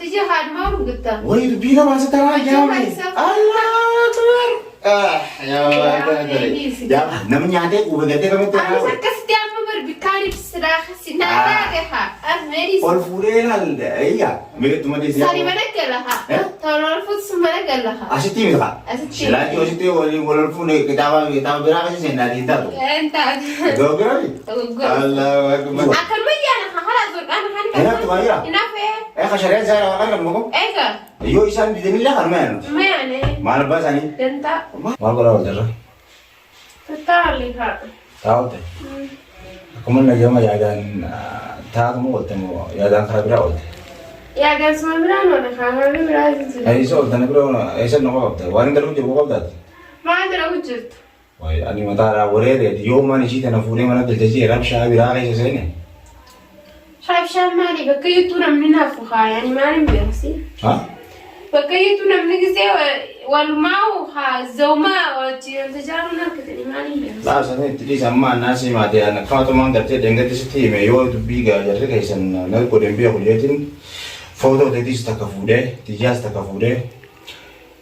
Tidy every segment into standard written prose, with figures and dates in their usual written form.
تيجي هاد ما رقدت وليد بينا ما ستراجع الله أكبر يا يا نمني عندك وبقدر كم ترى أنا سكت يا مبر بكاري بسراخ سنارها أمري والفورين هالأيها ميت ما تيجي ساري ما نقلها ترى الفوت ما نقلها أشتي ميتها لا جو أشتي ولا الفون كتاب براك سنة دي تابو أنت دوغري الله أكبر أكل مية أنا خلاص أنا خلي هنا تغير هنا فين خشرين زارا ولا كم إيه يو إنسان بدي نلا كرمان ما يعني ما نبغى ثاني أنت ما بقول أول ترى تطالي ها تاوت كمان اليوم يا جان تاعك مو قلت مو يا جان خبرة قلت يا جالس ما برانو أنا خبرة برازيل أي شو قلت أنا برا إيش النقطة قلت وين تلو جبوا قلت ما أدري وجدت واي أنا ما ترى وريري يوم ما نجيت أنا فوري ما نقدر تجي راب شاي براك إيش زينه شايف شام مالي بكيتونا من نافخا يعني ما نبيرسي ها بكيتونا من نجزي والماو خا زوما وتجارنا كتني ما نبيرسي لا سنة تري سما الناس ما تي أنا كاتو ما قلت دعنا تشتي ما يو تبيجا جرّي كيسن نقول دم بيا كليتين فوتو تديس تكفوده تجاز تكفوده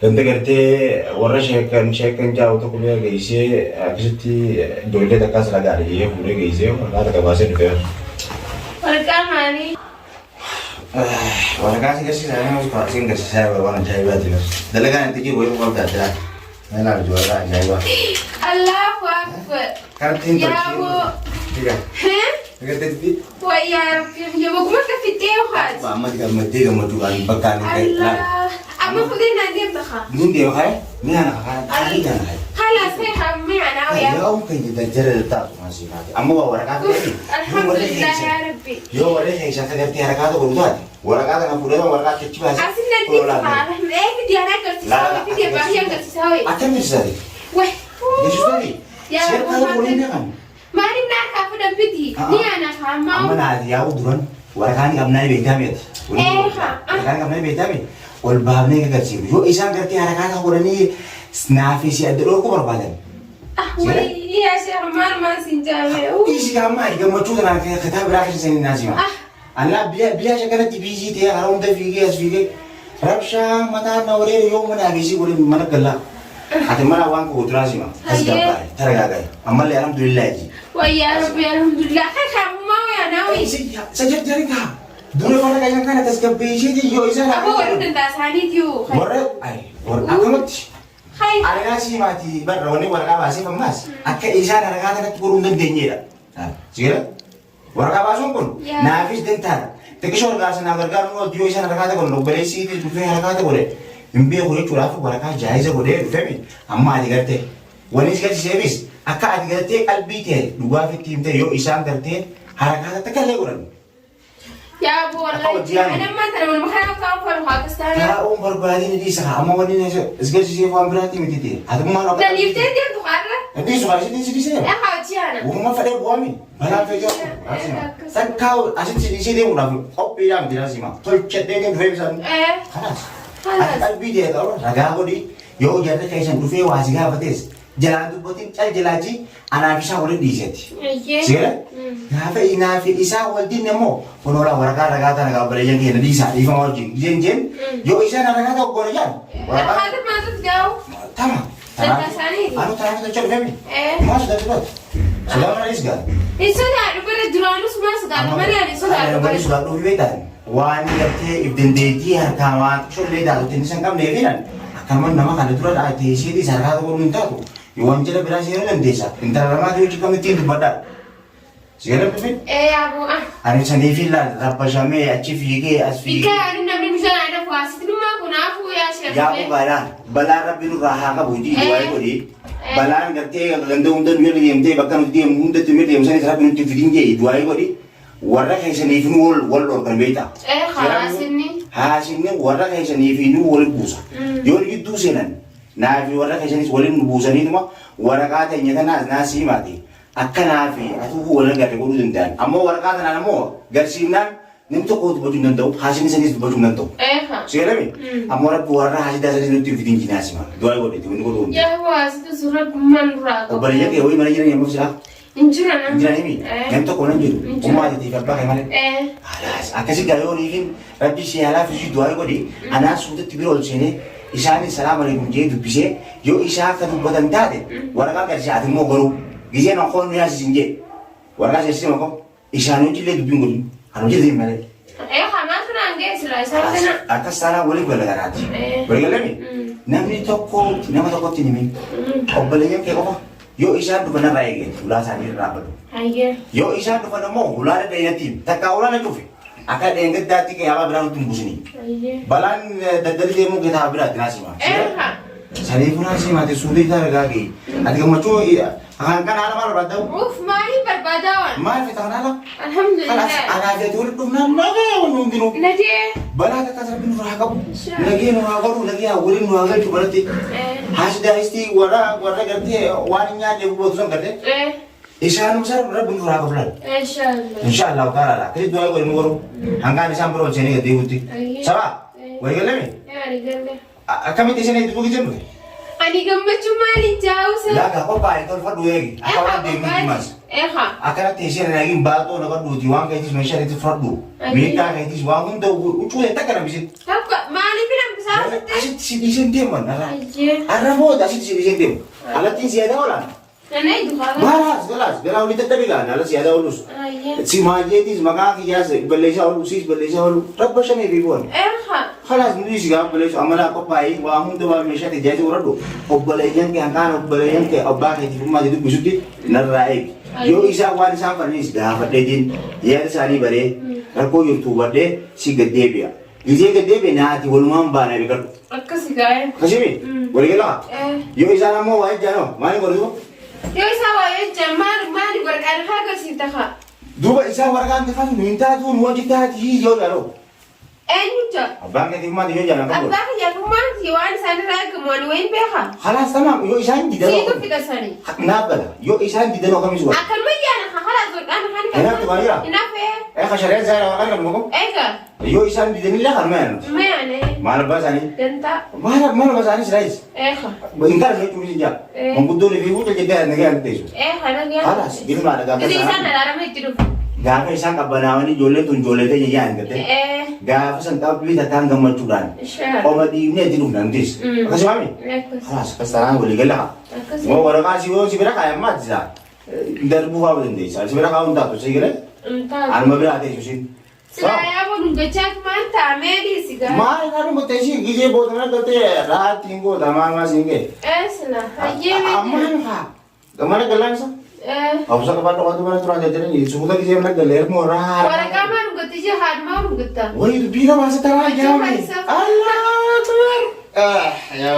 دنده قرتي ورش شكن جاو تقولي كيسه أكشتي دولة تكاس لقاري فوده كيسه ولا تكباسه دفير والكاماني ولا كاسي كاسي saya harus kasih kasih saya berwarna jaya itu. Dalaga nanti kita boleh buka data. Mana jual lah jaya. الله أكبر Kan tim يا pergi. أبو Tiga. ها Tiga tadi. ويا يا أبو ما كفتي وخات Mama tiga mati kamu tuh kan bekan kayak. الله أما خذينا ندير دخا Ini dia kai. Ini anak kan. Ini anak kai. خلاص هي همي أنا ويا Ya om kayak kita jadi tak masih mati. Amma bawa warga tu. الحمد لله يا ربي Yo warga yang saya kerja hari kata berubah. Warga kata nak pulang warga kecil bahasa. أصلا ندير دخا إيه بدي أنا كرت سوي بدي أبغى كرت سوي Akan bisa. وين Yesus tadi. يا Siapa أبو kalau boleh ما kan? ما نمنا كافر بدي ني أنا Amma خامة na ya uduran warga ni kamna ni betamit. Warga ni kamna betamit. Wal bahamne ka garsi. Yo isan garti harakata qurani snafi si adro ko barbadan. وي يا شيخ ما سنجامي Isi kama iga machu na ka kitab rakin sin nazima. Allah biya shakana tibiji te haram da fige as fige. Rabsha mata na wore yo mana gisi quri mana kala. Ate mana wan ko utrazima. Asgaba taraga gai. Amma alhamdulillah ji. ويا ربي الحمد لله خير ما يا ناوي Sajak jari ka. Dulu kalau kayak kan atas kebiji di yo isa na. أبو ورد أنت ساني تيو Warra ay warra akamat. خير Ada sih mati baroni warga basi pemas. Akka isa na kata na turun dan denyera. Sira? Warga basun pun. Ya. Nafis dentar. Tekisor gas na warga no dio isa na kata kon lo belesi di tu na kata kore. Imbe kore chura fu warga jaiza kore femi. Amma adi garte. Wani sikati service. Akka adi garte qalbi te duwa fi timte yo isa garte harakata takalle kuran. يا أبو والله أنا ما ترى من مخنا كافر باكستان Ya om berbadi ni disa. Amma wani ne isgar sih fu ambrati mititi. Adu ma no. لا يفتح دي تقارن Nanti suka sini sini sini. يا حاجي أنا Uma fade buami. Mana fejo. San kau asin sini sini una kopi yang tidak sih mah. Tol chat deh kan fade san. إيه Kalas. خلاص Albi dia kau raga ko di. Yo jadi kayak san dufe wasiga batis. Jalan tu botin cal jelaji anak bisa boleh diset. إيه Sira? Nafe inafe isa waldi nemo. Kono la warga raga ta raga bere yang kena disa. Ifa mau jen jen. Yo isa na raga ta gore jan. هذا ما تتجاو Tama. أنت ساني Anu tanah kita cek femi. إيه Mas sudah cepat. Sudah manis kan? إيشودا ربنا درانو سما سكان ما لا إيشودا Ada ربنا sudah dulu betan. Wani kate ibden deti harkawan sholle da rutin san kam ne finan. Kaman nama kan itu ada tesi di sarga to minta tu. Yuan jela berhasil dan desa. Entar lama tu juga mesti badak. Segala pepin. إيه يا أبو Ani sani filan rappa jame achi fige as fige. بكا أنا من مشان أنا فاسد ما كنا أفو يا شيخ Ya aku balan. Balan rabbi nu raha ka budi duai ko di. Balan garte ganda undan mir yemte bakkan diem unda tu mir yem sani rabbi nu tifidin je duai ko di. Warra kai sani finu wol organ beta. إيه خلاص إني Hasilnya warra kai sani finu wol busa. Yon gitu senan. Nah fi warra kai sani wolin busa ni mah warra kata nyata nasi mati. Akan fi atu wol garte ko dun dan. Amma warra kata na mo garsinan nimto ko baju nan daw hasilnya sani baju nan daw. إيه ها Sekarang ni, amora buara hasil dasar itu tifidin jinasi mah. Dua kali itu, ini kau tahu. يا أبو أسد سورة من راتو Obarnya ke, oi mana jadi yang mau sih? Injira nimi. Nam tokko nan jiru. Ummaa itti fabbaa kan malee. Halas akkasi gaayoo niifin rabbi siyaala fi du'aa godhi. Anaa suutatti bira ol seenee isaan salaam alaikum jee dubbisee yoo isaa akka dubbatan taate waraqaa gadi ati immoo garuu gizeen okoon nu yaasisin jee waraqaa seessisee maqoo isaan hojillee dubbiin godhin kan hojjetin malee. Akkas taanaa walii galagalaati. Walii galami namni tokko nama tokkotti nimi obboleeyyan kee qofa yoo isaan dhufan irraa eegate ulaa isaanii irraa badu. Yoo isaan dhufan immoo ulaa dadhainattiin takkaa ulaa na cufe. Akka dheengaddaatti qiyyaama biraan nutti hin buusini. Balaan daldalli deemuu keetaa biraatti naasima. Saniifuu naasima ati suutii isaa ragaa ga'e. Ati gammachuu kan haala maal barbaadda? Uff maaliif barbaadaa? Maal fita kan haala? Alhamdulillah. Alaafeetu walitti dhufnaan nagaa wanni hundinuu. Nagee. Balaa takka sarbi nu haa qabu. Nagee nu haa godhu nagee waliin nu haa galchu balatti. Haasidaayistii warra gartee waan hin nyaanne bubootu san gartee. Isaan besar rabbi nu haa qabu laal. Inshaallah taala la. Kiri doa waliin goru. Hangaan isaan biroo seenee gadee guutti. Sabaa? Walii galame? Walii galle. Akkamitti isin itti bugi jennu? Ani gammachuu maaliin jaawusa? Laga qophaa'e tolfadhu eegi. Akka waan deemnu himas. Akkanatti isheen nagin baatoo nama dhuuti waan keetis meeshaa itti fudhadhu. Miidhaa keetis waan hunda ucuu takka nabisin. Maaliif nambisaa sitti? Asitti si dhiisen deeman. Arra booda asitti si dhiisen deemu. Alattiin siyaada oolan. Nanay dukaana. Galas galaa olii tattabilaan ala siyaada oolus. Si maajeetis maqaa kiyyaas balleessaa oolu siis balleessaa oolu rabba shamee fi bu'an. Khalas nuti si gaafa balleessu amala qophaa'ee waa hunda waan meeshaa tajaajila warradhu obboleeyyan kee hanqaan obboleeyyan kee abbaa keetiif ummaati dubbisutti narraa eegi. Yoo isaan waan isaan fadhiis gaafadheetiin yaada isaanii baree rakkoo jirtu hubadhee si gaddeebi'a. Gizee gaddeebi'a naati walumaan baana beekadhu. Akkasi gaa'e. Akkasimi walii galaa. Yoo isaan ammoo waa ejjaanoo maaliin godhu? Yoo isaan waa ejjaan maali warqaan haa agarsiifta haa? Duuba isaan warqaan tafaatu nu hin taatu nu wajji taati yoo yaadoo. Eenyuta? Abbaan keetiif maati yoo jaalan qabu? Abbaan keetiif maati waan isaan irraa eegamu waan wayin beekaa? Halas tamam yoo isaan didan. Siitu fida sanii. Naabbala yoo isaan didan akkamisu waa? Akkanuma yaana halas godhaan kan kan. Inaaf tumaayira? Inaafee. Kashareen zaara waan qabu moko? Eega. Yoo isaan didanillee harma yaanu. Mayaane. Maal abbaa isaanii? Dantaa. Maal abbaa isaanii siraayis? Eega. Inkaan mee tuuti jaa? Manguddoon fi wuta jedhaa nagee an teessu. Eega nagee. Halas ilmaa dhagaa kan. Isaan alaarama itti dhufu. Gaafa isaan qabbanaawanii ijoolleen tun ijoollee ta'e yaan gatte. Gaafa san qabbii takkaan gammachuudhaan. Oma dhiibnee itti dhufnaan tees. Akkasumaami? Halas kasaraan walii gala. Moo waraqaa si yoo si bira kaayan maati isaa? Darbuu fa'aa dandeessa. Si bira kaa'uun taatu si galee? Alma biraa teessu siin. Silaa yaaboo dhungachaaf maal taa'amee dhiisigaa? Maal kan dhumattee si gizee boodana galtee raattiin goota maal siin ga'e? Silaa hayyee beekee. Ammaan haa. Gamana gallaansa? Absa kapan waktu mana turun jalan ini sudah kisah mana galer murah. Orang kamar nggak sih hard mau nggak? Wah itu bila masa terang jam ini. Allah tuh. Ya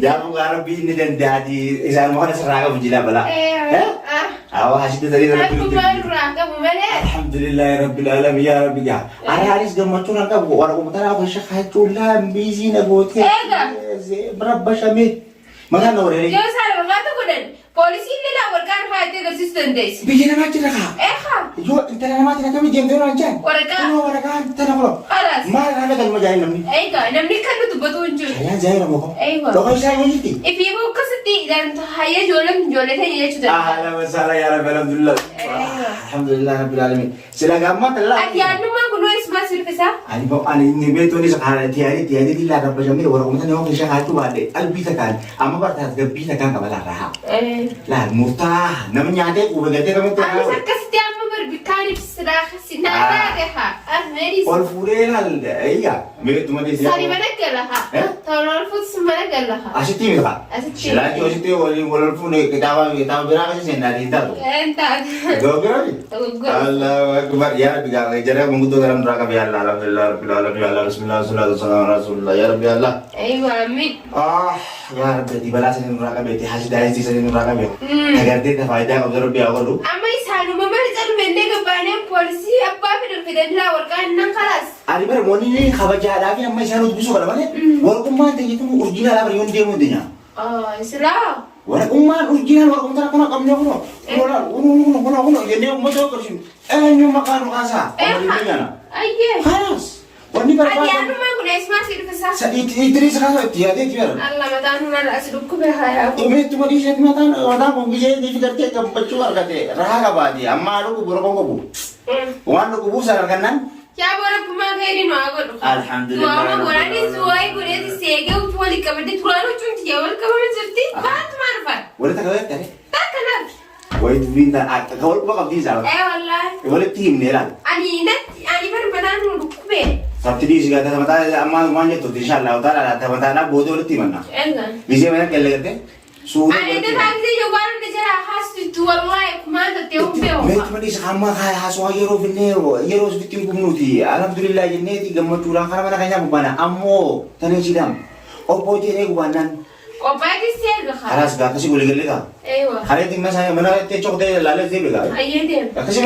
jangan ngarep ini dan jadi isaan mau seragam menjila bala. Awak hasil tadi dari itu. Aku baru kamu mana? Alhamdulillah Rabbil Alamin ya Rabbi ya. Hari-hari sudah macam nak orang komentar aku syakhat tulah busy nak buat. Berapa syamil? Mana orang ini? Yo saya nggak tahu kan. Polisi ini lah warga hati resisten des. Bikin apa aja kah? Yo, intera nama tidak kami jam tujuan aja. Warga tanah kalau. Alas. Mana ada kalau majain namni? Namni kan itu betul unjuk. Saya jain nama kau. Kau kalau saya mau jadi. Ibu keseti dan hayya jualan tanya sudah. Alhamdulillah ya Rabbi alhamdulillah. Alhamdulillah Rabbil Alamin. Sudah gampang telah. Anu mah kuno isma surfesa. Ani ini betul ni sekarang tiada di ladang pejamir orang orang ni orang syahadu ada. Albitakan, ama bertahan albitakan kabar rahab. Lah murtah, namanya ada ubah-ubah kami tu. Aku sekarang setiap memberikan istirahat sinada deh ha. Meri. All full lah, iya. Mereka tu mana dia? Sari mana gelah ha? Tahun all full semana gelah ha. Asyik tiada tak? Selain itu asyik tiada all full ni kita berapa sih nanti tahu? Entah. Dua berapa? Allah Akbar ya Rabbi jangan jadi mengutuk dalam neraka ya Allah Alhamdulillah Rabbil Alamin ya Allah Bismillah Sallallahu Alaihi Rasulullah ya Rabbi Allah. Amin. Ya Rabbi dibalas ini neraka beti hasil dari sini neraka beti. Agar dia faedah kepada Rabbi awal. Amma isanu mama rizal mende kebanyakan polisi apa fidan lawar kan nang kalas. Ari ber moni ni khabar jahat lagi amma isanu tu suka mana? Walaupun mana itu original apa yang dia mudanya. Islam. Walaupun mana original walaupun tak kena kami aku. Uno jadi mau tahu kerja. Nyu makan rasa. Apa dia? Ayye. Kalas. Wani berapa? Adi anu mah guna اسمع سير في الساعة إدريس خلاص تيادي تيار الله ما تانو نرأس دكوبة هاي itu mah di mata orang mau bisa di fikir ke kebecuan kate raga badi amma lu kubur ko kubu wan lu kubu saran kanan क्या बोला पुमा गई नो आगो alhamdulillah दुआ में बोला नहीं जुआई बोले थी सेगे उठवाली कबड्डी थुरानो चुंटी है और कबड्डी चलती बात मार पर boleh tak kawet tadi tak kenal woi tu binta kawal ko kabdi sal والله boleh tim ne lan ani baru benar dukube sabti di siga ta mata amma manje to insyaallah taala ta mata na bodo boleh tim na enggak bisa mana kelle kate su ani itu tadi yo baru dijara khas itu wallahi kumanda teu peo met mani sama kaya haso yero vineo yero bitim kumnuti alhamdulillah jenneti gamatu ra kana mana kanya bubana ammo tane sidam opo jene gubanan وباقي السير خلاص خلاص ga kasi boleh gele ka ايوه خليتك مثلا mana te chok de lale de bega ايدين kasi